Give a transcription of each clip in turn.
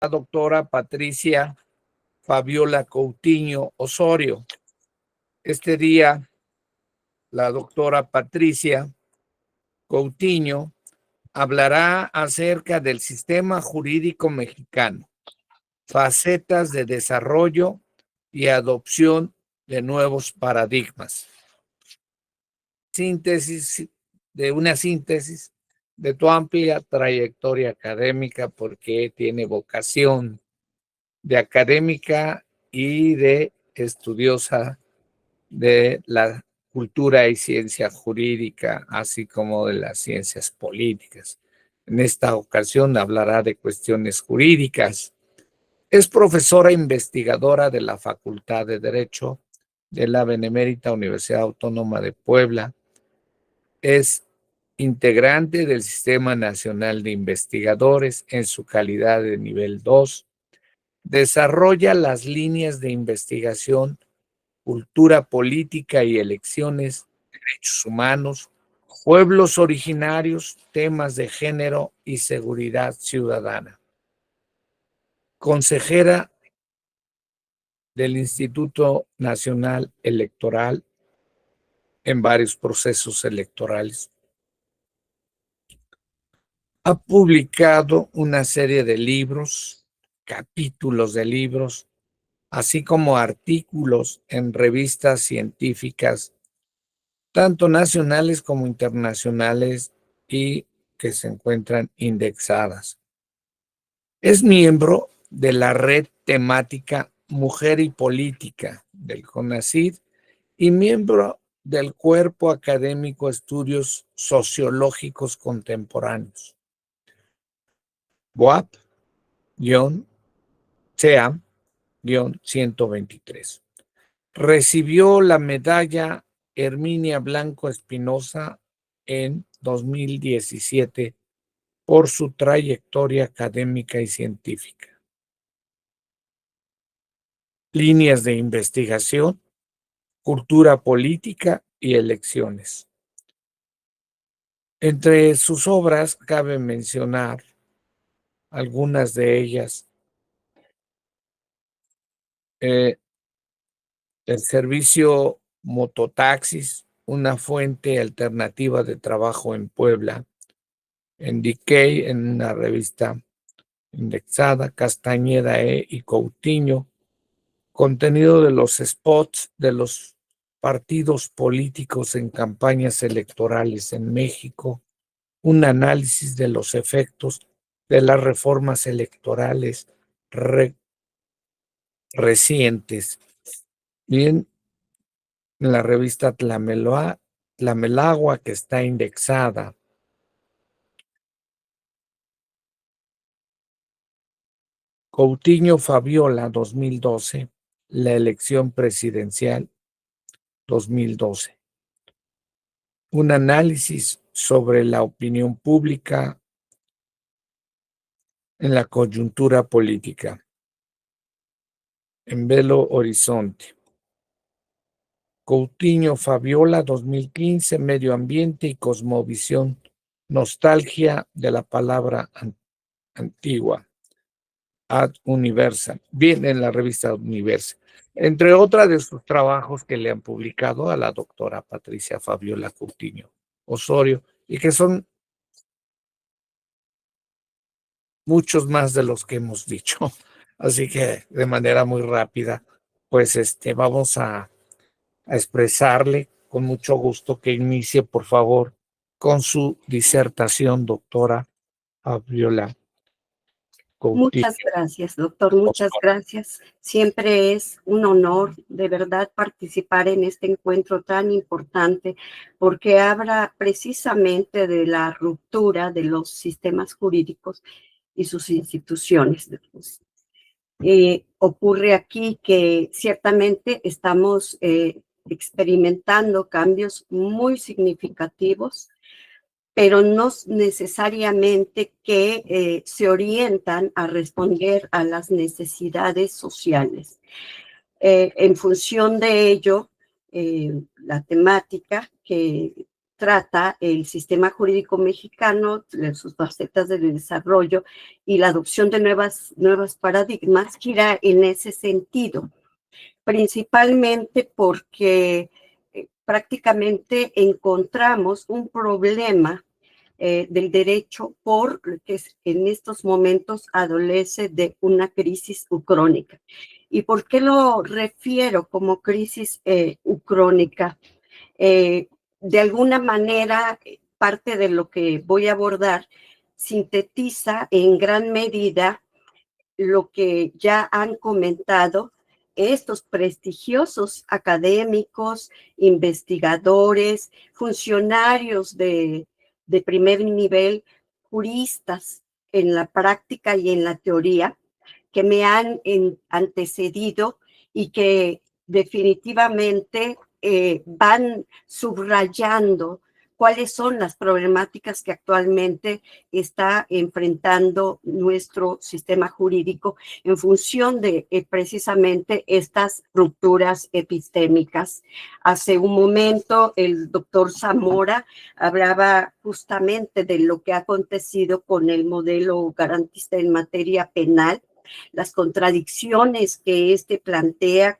la doctora Patricia Fabiola Coutinho Osorio. Este día, la doctora Patricia Coutinho hablará acerca del sistema jurídico mexicano, facetas de desarrollo y adopción de nuevos paradigmas. Síntesis de tu amplia trayectoria académica, porque tiene vocación de académica y de estudiosa de la cultura y ciencia jurídica, así como de las ciencias políticas. En esta ocasión hablará de cuestiones jurídicas. Es profesora investigadora de la Facultad de Derecho de la Benemérita Universidad Autónoma de Puebla. Es integrante del Sistema Nacional de Investigadores en su calidad de nivel 2. Desarrolla las líneas de investigación, cultura política y elecciones, derechos humanos, pueblos originarios, temas de género y seguridad ciudadana. Consejera del Instituto Nacional Electoral en varios procesos electorales. Ha publicado una serie de libros, capítulos de libros, así como artículos en revistas científicas, tanto nacionales como internacionales, y que se encuentran indexadas. Es miembro de la red temática Mujer y Política del CONACYT y miembro del Cuerpo Académico Estudios Sociológicos Contemporáneos, BOAP-CEA-123. Recibió la medalla Herminia Blanco Espinosa en 2017 por su trayectoria académica y científica. Líneas de investigación, cultura política y elecciones. Entre sus obras cabe mencionar algunas de ellas. El servicio Mototaxis, una fuente alternativa de trabajo en Puebla. En Decay, en una revista indexada. Castañeda y Coutinho, contenido de los spots de los partidos políticos en campañas electorales en México, un análisis de los efectos de las reformas electorales recientes. Bien, en la revista Tlamelagua, que está indexada. Coutinho Fabiola, 2012, la elección presidencial 2012. Un análisis sobre la opinión pública en la coyuntura política. En Belo Horizonte. Coutinho Fabiola, 2015, Medio Ambiente y Cosmovisión. Nostalgia de la palabra antigua. Ad Universal. Bien, en la revista Universal. Entre otras de sus trabajos que le han publicado a la doctora Patricia Fabiola Coutinho Osorio, y que son muchos más de los que hemos dicho. Así que de manera muy rápida, pues vamos a expresarle con mucho gusto que inicie, por favor, con su disertación, doctora Fabiola Coutinho. Muchas gracias, doctor, muchas gracias. Siempre es un honor, de verdad, participar en este encuentro tan importante, porque habla precisamente de la ruptura de los sistemas jurídicos y sus instituciones. Ocurre aquí que ciertamente estamos experimentando cambios muy significativos, pero no necesariamente que se orientan a responder a las necesidades sociales. En función de ello, la temática que trata el sistema jurídico mexicano, sus facetas de desarrollo y la adopción de nuevos paradigmas, gira en ese sentido, principalmente porque prácticamente encontramos un problema del derecho que en estos momentos adolece de una crisis ucrónica. ¿Y por qué lo refiero como crisis ucrónica? De alguna manera, parte de lo que voy a abordar sintetiza en gran medida lo que ya han comentado estos prestigiosos académicos, investigadores, funcionarios de primer nivel, juristas en la práctica y en la teoría, que me han antecedido y que definitivamente van subrayando cuáles son las problemáticas que actualmente está enfrentando nuestro sistema jurídico en función de precisamente estas rupturas epistémicas. Hace un momento el doctor Zamora hablaba justamente de lo que ha acontecido con el modelo garantista en materia penal, las contradicciones que éste plantea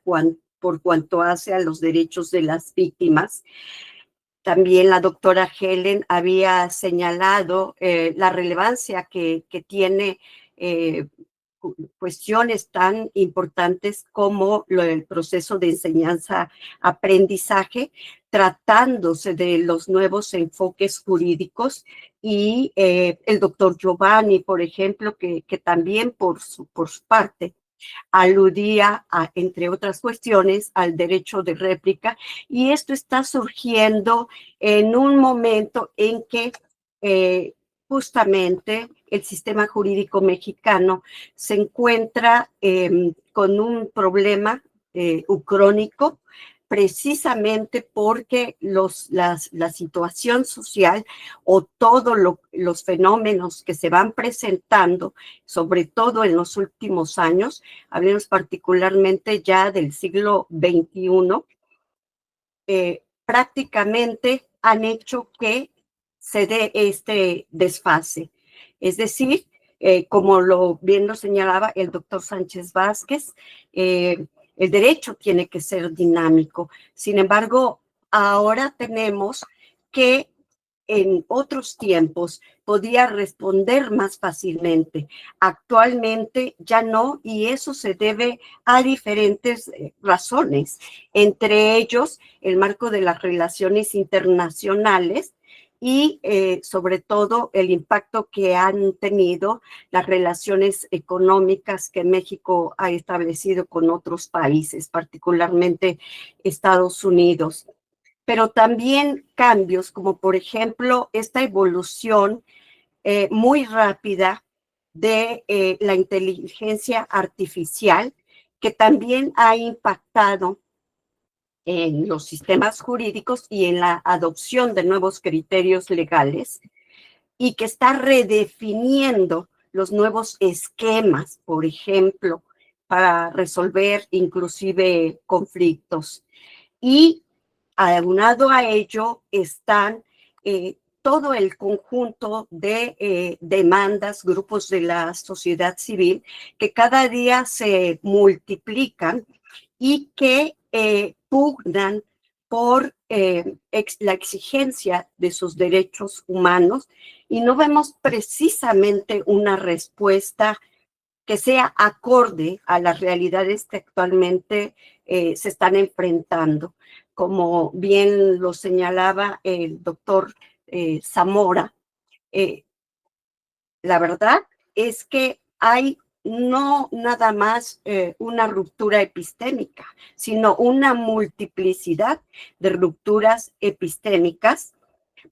por cuanto hace a los derechos de las víctimas. También la doctora Helen había señalado la relevancia que tiene cuestiones tan importantes como el proceso de enseñanza-aprendizaje, tratándose de los nuevos enfoques jurídicos, y el doctor Giovanni, por ejemplo, que también por su parte aludía, entre otras cuestiones, al derecho de réplica, y esto está surgiendo en un momento en que justamente el sistema jurídico mexicano se encuentra con un problema ucrónico, precisamente porque la situación social o todos los fenómenos que se van presentando, sobre todo en los últimos años, hablemos particularmente ya del siglo XXI, prácticamente han hecho que se dé este desfase. Es decir, como bien lo señalaba el doctor Sánchez Vázquez, el derecho tiene que ser dinámico. Sin embargo, ahora tenemos que en otros tiempos podía responder más fácilmente. Actualmente ya no, y eso se debe a diferentes razones, entre ellos el marco de las relaciones internacionales y sobre todo el impacto que han tenido las relaciones económicas que México ha establecido con otros países, particularmente Estados Unidos. Pero también cambios como por ejemplo esta evolución muy rápida de la inteligencia artificial, que también ha impactado en los sistemas jurídicos y en la adopción de nuevos criterios legales, y que está redefiniendo los nuevos esquemas, por ejemplo, para resolver inclusive conflictos. Y aunado a ello están todo el conjunto de demandas, grupos de la sociedad civil que cada día se multiplican y que pugnan por la exigencia de sus derechos humanos, y no vemos precisamente una respuesta que sea acorde a las realidades que actualmente se están enfrentando. Como bien lo señalaba el doctor Zamora, la verdad es que hay no nada más una ruptura epistémica, sino una multiplicidad de rupturas epistémicas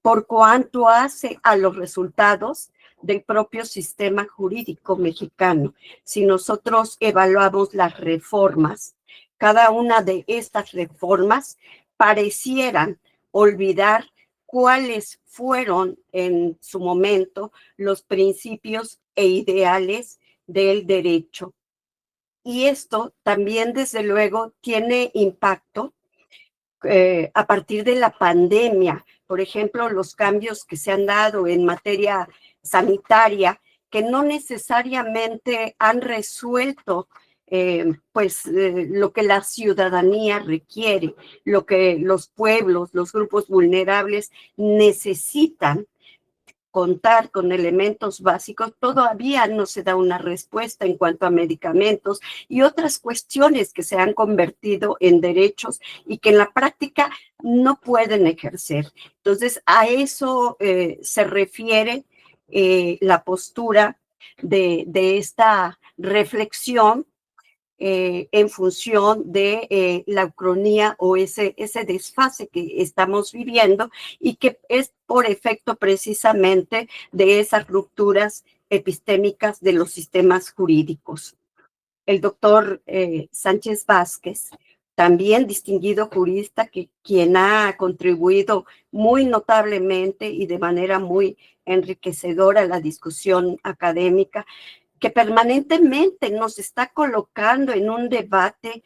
por cuanto hace a los resultados del propio sistema jurídico mexicano. Si nosotros evaluamos las reformas, cada una de estas reformas parecieran olvidar cuáles fueron en su momento los principios e ideales del derecho. Y esto también, desde luego, tiene impacto a partir de la pandemia, por ejemplo, los cambios que se han dado en materia sanitaria, que no necesariamente han resuelto lo que la ciudadanía requiere, lo que los pueblos, los grupos vulnerables necesitan contar con elementos básicos, todavía no se da una respuesta en cuanto a medicamentos y otras cuestiones que se han convertido en derechos y que en la práctica no pueden ejercer. Entonces, a eso se refiere la postura de esta reflexión en función de la ucronía o ese desfase que estamos viviendo y que es por efecto precisamente de esas rupturas epistémicas de los sistemas jurídicos. El doctor Sánchez Vázquez, también distinguido jurista, quien ha contribuido muy notablemente y de manera muy enriquecedora a la discusión académica, que permanentemente nos está colocando en un debate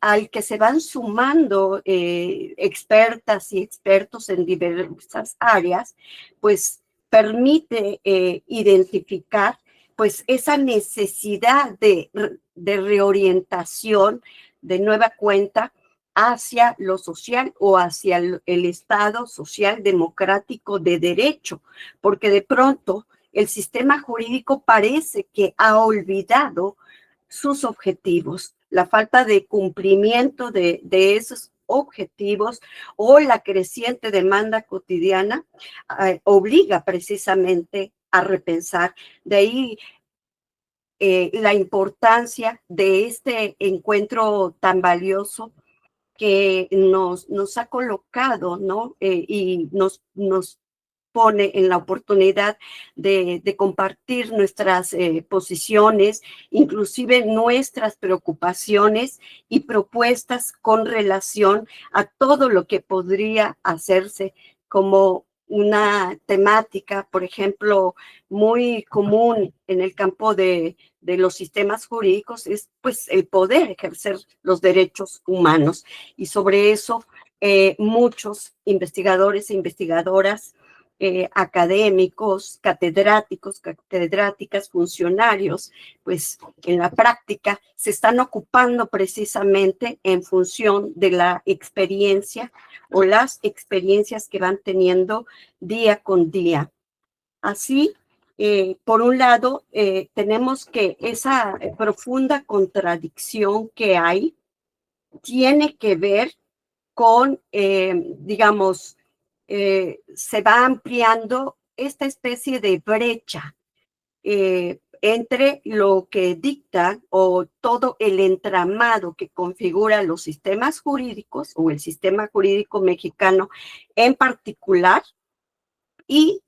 al que se van sumando expertas y expertos en diversas áreas, pues permite identificar pues esa necesidad de reorientación de nueva cuenta hacia lo social o hacia el Estado social democrático de derecho, porque de pronto el sistema jurídico parece que ha olvidado sus objetivos, la falta de cumplimiento de esos objetivos o la creciente demanda cotidiana obliga precisamente a repensar. De ahí la importancia de este encuentro tan valioso que nos ha colocado, ¿no? Y nos pone en la oportunidad de compartir nuestras posiciones, inclusive nuestras preocupaciones y propuestas con relación a todo lo que podría hacerse como una temática, por ejemplo, muy común en el campo de los sistemas jurídicos, es pues el poder ejercer los derechos humanos. Y sobre eso muchos investigadores e investigadoras, académicos, catedráticos, catedráticas, funcionarios, pues en la práctica se están ocupando precisamente en función de la experiencia o las experiencias que van teniendo día con día. Así, por un lado, tenemos que esa profunda contradicción que hay tiene que ver con, digamos, se va ampliando esta especie de brecha entre lo que dicta o todo el entramado que configura los sistemas jurídicos o el sistema jurídico mexicano en particular y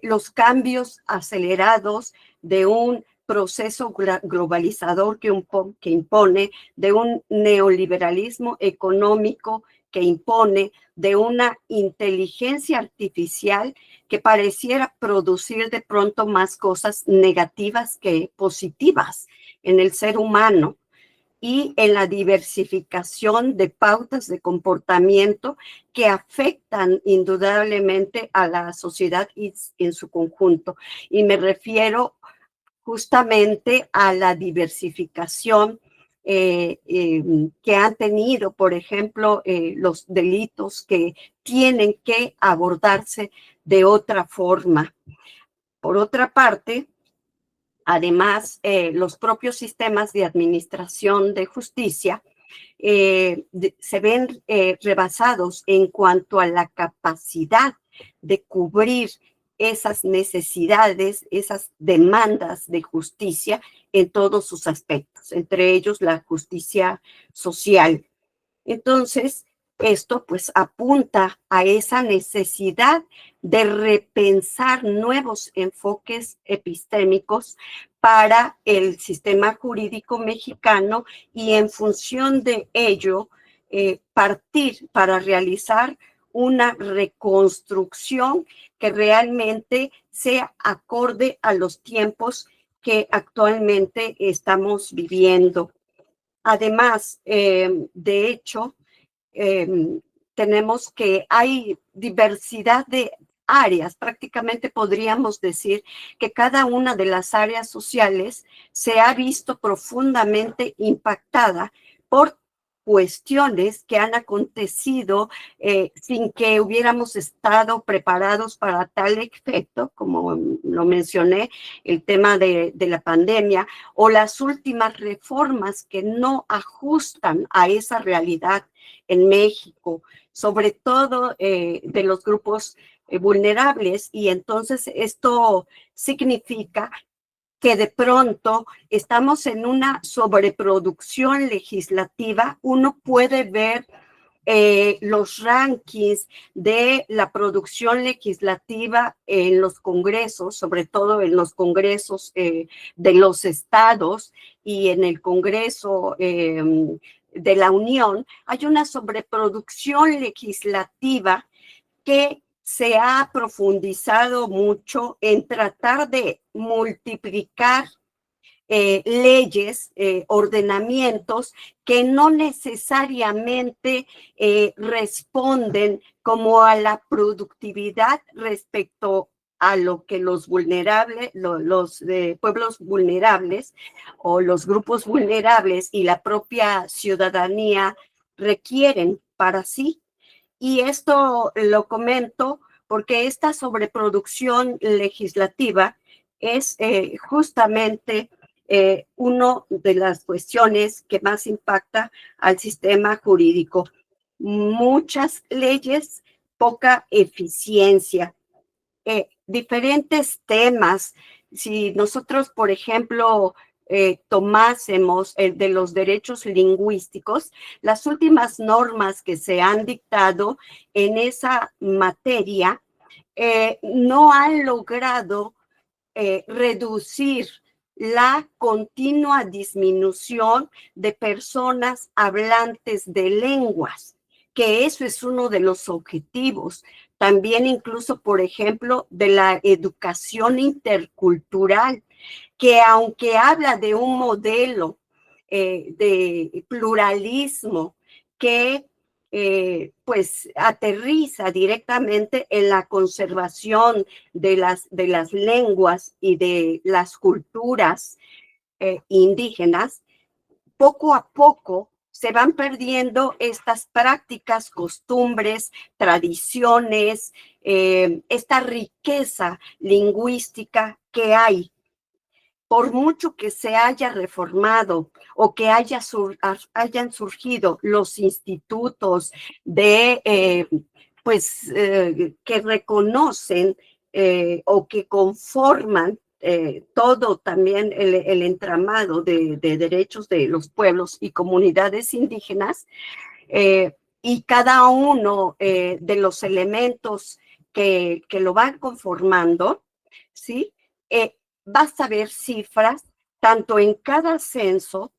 los cambios acelerados de un proceso globalizador que impone, de un neoliberalismo económico que impone, de una inteligencia artificial que pareciera producir de pronto más cosas negativas que positivas en el ser humano, y en la diversificación de pautas de comportamiento que afectan indudablemente a la sociedad en su conjunto. Y me refiero justamente a la diversificación que han tenido, por ejemplo, los delitos que tienen que abordarse de otra forma. Por otra parte, además, los propios sistemas de administración de justicia se ven rebasados en cuanto a la capacidad de cubrir esas necesidades, esas demandas de justicia en todos sus aspectos, entre ellos la justicia social. Entonces, esto pues apunta a esa necesidad de repensar nuevos enfoques epistémicos para el sistema jurídico mexicano y en función de ello partir para realizar una reconstrucción que realmente sea acorde a los tiempos que actualmente estamos viviendo. Además, de hecho, tenemos que hay diversidad de áreas, prácticamente podríamos decir que cada una de las áreas sociales se ha visto profundamente impactada por cuestiones que han acontecido sin que hubiéramos estado preparados para tal efecto, como lo mencioné, el tema de la pandemia, o las últimas reformas que no ajustan a esa realidad en México, sobre todo de los grupos vulnerables, y entonces esto significa que de pronto estamos en una sobreproducción legislativa. Uno puede ver los rankings de la producción legislativa en los congresos, sobre todo en los congresos de los estados y en el Congreso de la Unión. Hay una sobreproducción legislativa que se ha profundizado mucho en tratar de multiplicar leyes, ordenamientos que no necesariamente responden como a la productividad respecto a lo que los vulnerables, los pueblos vulnerables o los grupos vulnerables y la propia ciudadanía requieren para sí. Y esto lo comento porque esta sobreproducción legislativa es justamente una de las cuestiones que más impacta al sistema jurídico. Muchas leyes, poca eficiencia, diferentes temas. Si nosotros, por ejemplo, tomásemos el de los derechos lingüísticos, las últimas normas que se han dictado en esa materia no han logrado reducir la continua disminución de personas hablantes de lenguas, que eso es uno de los objetivos. También incluso, por ejemplo, de la educación intercultural, que aunque habla de un modelo de pluralismo que pues aterriza directamente en la conservación de las lenguas y de las culturas indígenas, poco a poco se van perdiendo estas prácticas, costumbres, tradiciones, esta riqueza lingüística que hay. Por mucho que se haya reformado o que hayan surgido los institutos de, que reconocen o que conforman todo también el entramado de derechos de los pueblos y comunidades indígenas, y cada uno de los elementos que lo van conformando, ¿sí? Vas a ver cifras tanto en cada censo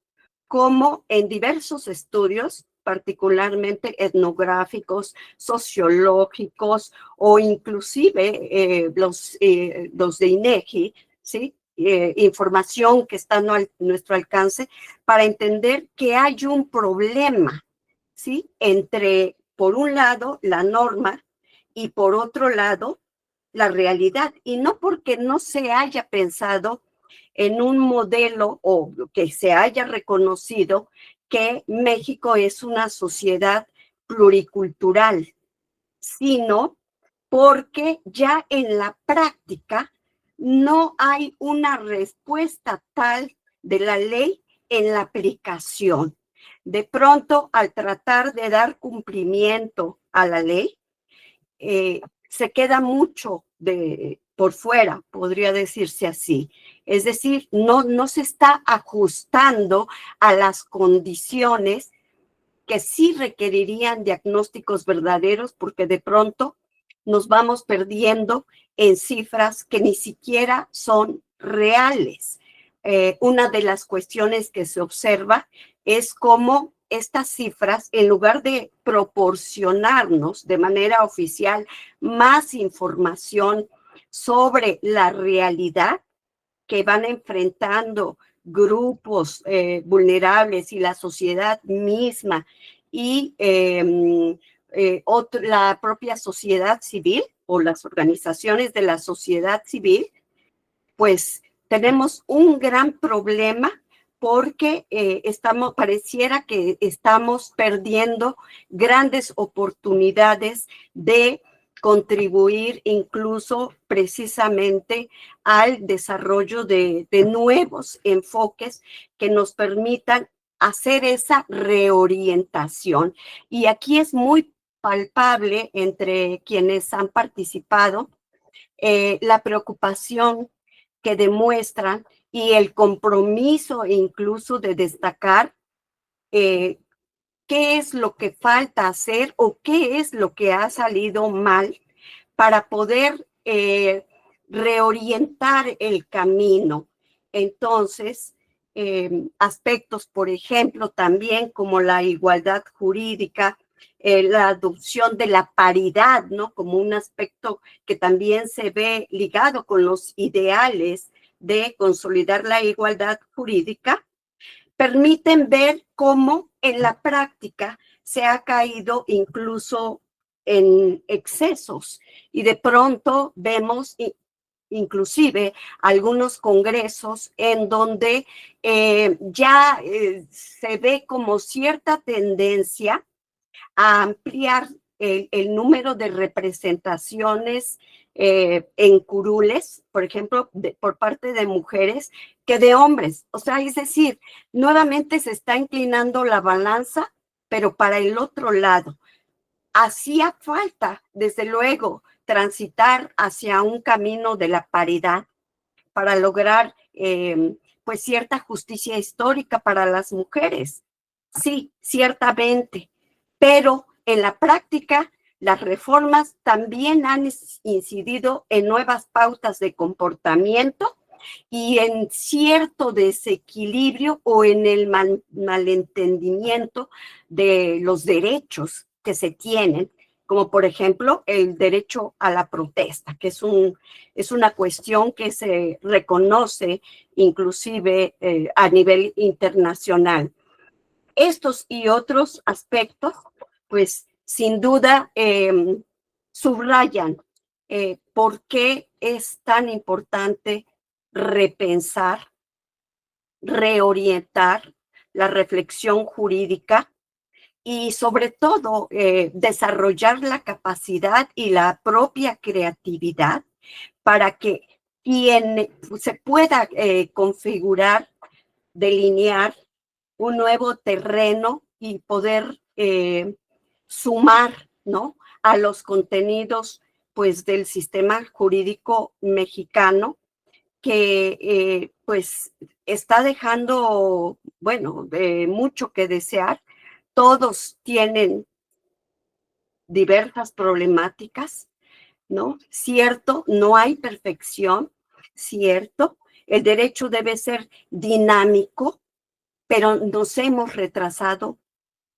como en diversos estudios, particularmente etnográficos, sociológicos o inclusive los de INEGI, ¿sí? Información que está a nuestro alcance para entender que hay un problema, ¿sí? Entre, por un lado, la norma y por otro lado, la realidad, y no porque no se haya pensado en un modelo o que se haya reconocido que México es una sociedad pluricultural, sino porque ya en la práctica no hay una respuesta tal de la ley en la aplicación. De pronto, al tratar de dar cumplimiento a la ley, se queda mucho por fuera, podría decirse así. Es decir, no se está ajustando a las condiciones que sí requerirían diagnósticos verdaderos, porque de pronto nos vamos perdiendo en cifras que ni siquiera son reales. Una de las cuestiones que se observa es cómo estas cifras, en lugar de proporcionarnos de manera oficial más información sobre la realidad que van enfrentando grupos vulnerables y la sociedad misma y la propia sociedad civil o las organizaciones de la sociedad civil, pues tenemos un gran problema porque pareciera que estamos perdiendo grandes oportunidades de contribuir incluso precisamente al desarrollo de nuevos enfoques que nos permitan hacer esa reorientación. Y aquí es muy palpable entre quienes han participado la preocupación que demuestran y el compromiso incluso de destacar qué es lo que falta hacer o qué es lo que ha salido mal para poder reorientar el camino. Entonces, aspectos, por ejemplo, también como la igualdad jurídica, la adopción de la paridad, ¿no? Como un aspecto que también se ve ligado con los ideales de consolidar la igualdad jurídica, permiten ver cómo en la práctica se ha caído incluso en excesos y de pronto vemos inclusive algunos congresos en donde ya se ve como cierta tendencia a ampliar el número de representaciones en curules, por ejemplo, por parte de mujeres que de hombres. O sea, es decir, nuevamente se está inclinando la balanza, pero para el otro lado. Hacía falta, desde luego, transitar hacia un camino de la paridad para lograr pues cierta justicia histórica para las mujeres. Sí, ciertamente, pero en la práctica las reformas también han incidido en nuevas pautas de comportamiento y en cierto desequilibrio o en el malentendimiento de los derechos que se tienen, como por ejemplo el derecho a la protesta, que es una cuestión que se reconoce inclusive a nivel internacional. Estos y otros aspectos, pues sin duda subrayan por qué es tan importante repensar, reorientar la reflexión jurídica y sobre todo desarrollar la capacidad y la propia creatividad para que quien se pueda configurar, delinear un nuevo terreno y poder sumar, ¿no?, a los contenidos pues del sistema jurídico mexicano que pues está dejando, bueno, mucho que desear. Todos tienen diversas problemáticas, ¿no? Cierto, no hay perfección, cierto. El derecho debe ser dinámico, pero nos hemos retrasado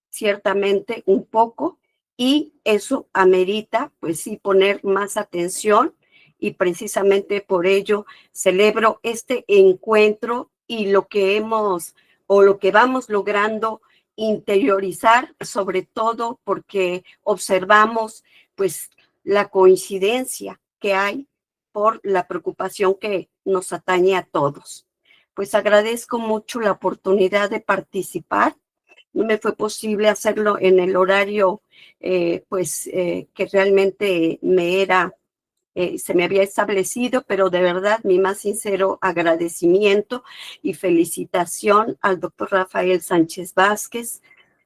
ciertamente un poco y eso amerita, pues sí, poner más atención y precisamente por ello celebro este encuentro y lo que hemos o lo que vamos logrando interiorizar, sobre todo porque observamos pues la coincidencia que hay por la preocupación que nos atañe a todos. Pues agradezco mucho la oportunidad de participar. No me fue posible hacerlo en el horario que realmente se me había establecido, pero de verdad mi más sincero agradecimiento y felicitación al doctor Rafael Sánchez Vázquez,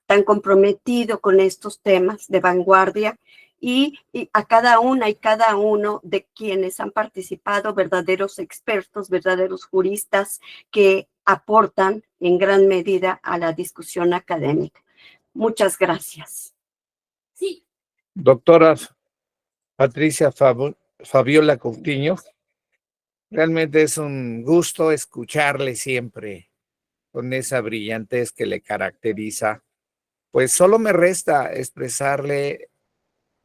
tan comprometido con estos temas de vanguardia, y a cada una y cada uno de quienes han participado, verdaderos expertos, verdaderos juristas que aportan en gran medida a la discusión académica. Muchas gracias. Sí. Doctora Patricia Fabiola Coutinho, realmente es un gusto escucharle siempre con esa brillantez que le caracteriza. Pues solo me resta expresarle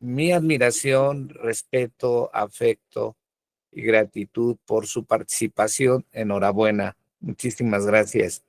mi admiración, respeto, afecto y gratitud por su participación. Enhorabuena. Muchísimas gracias.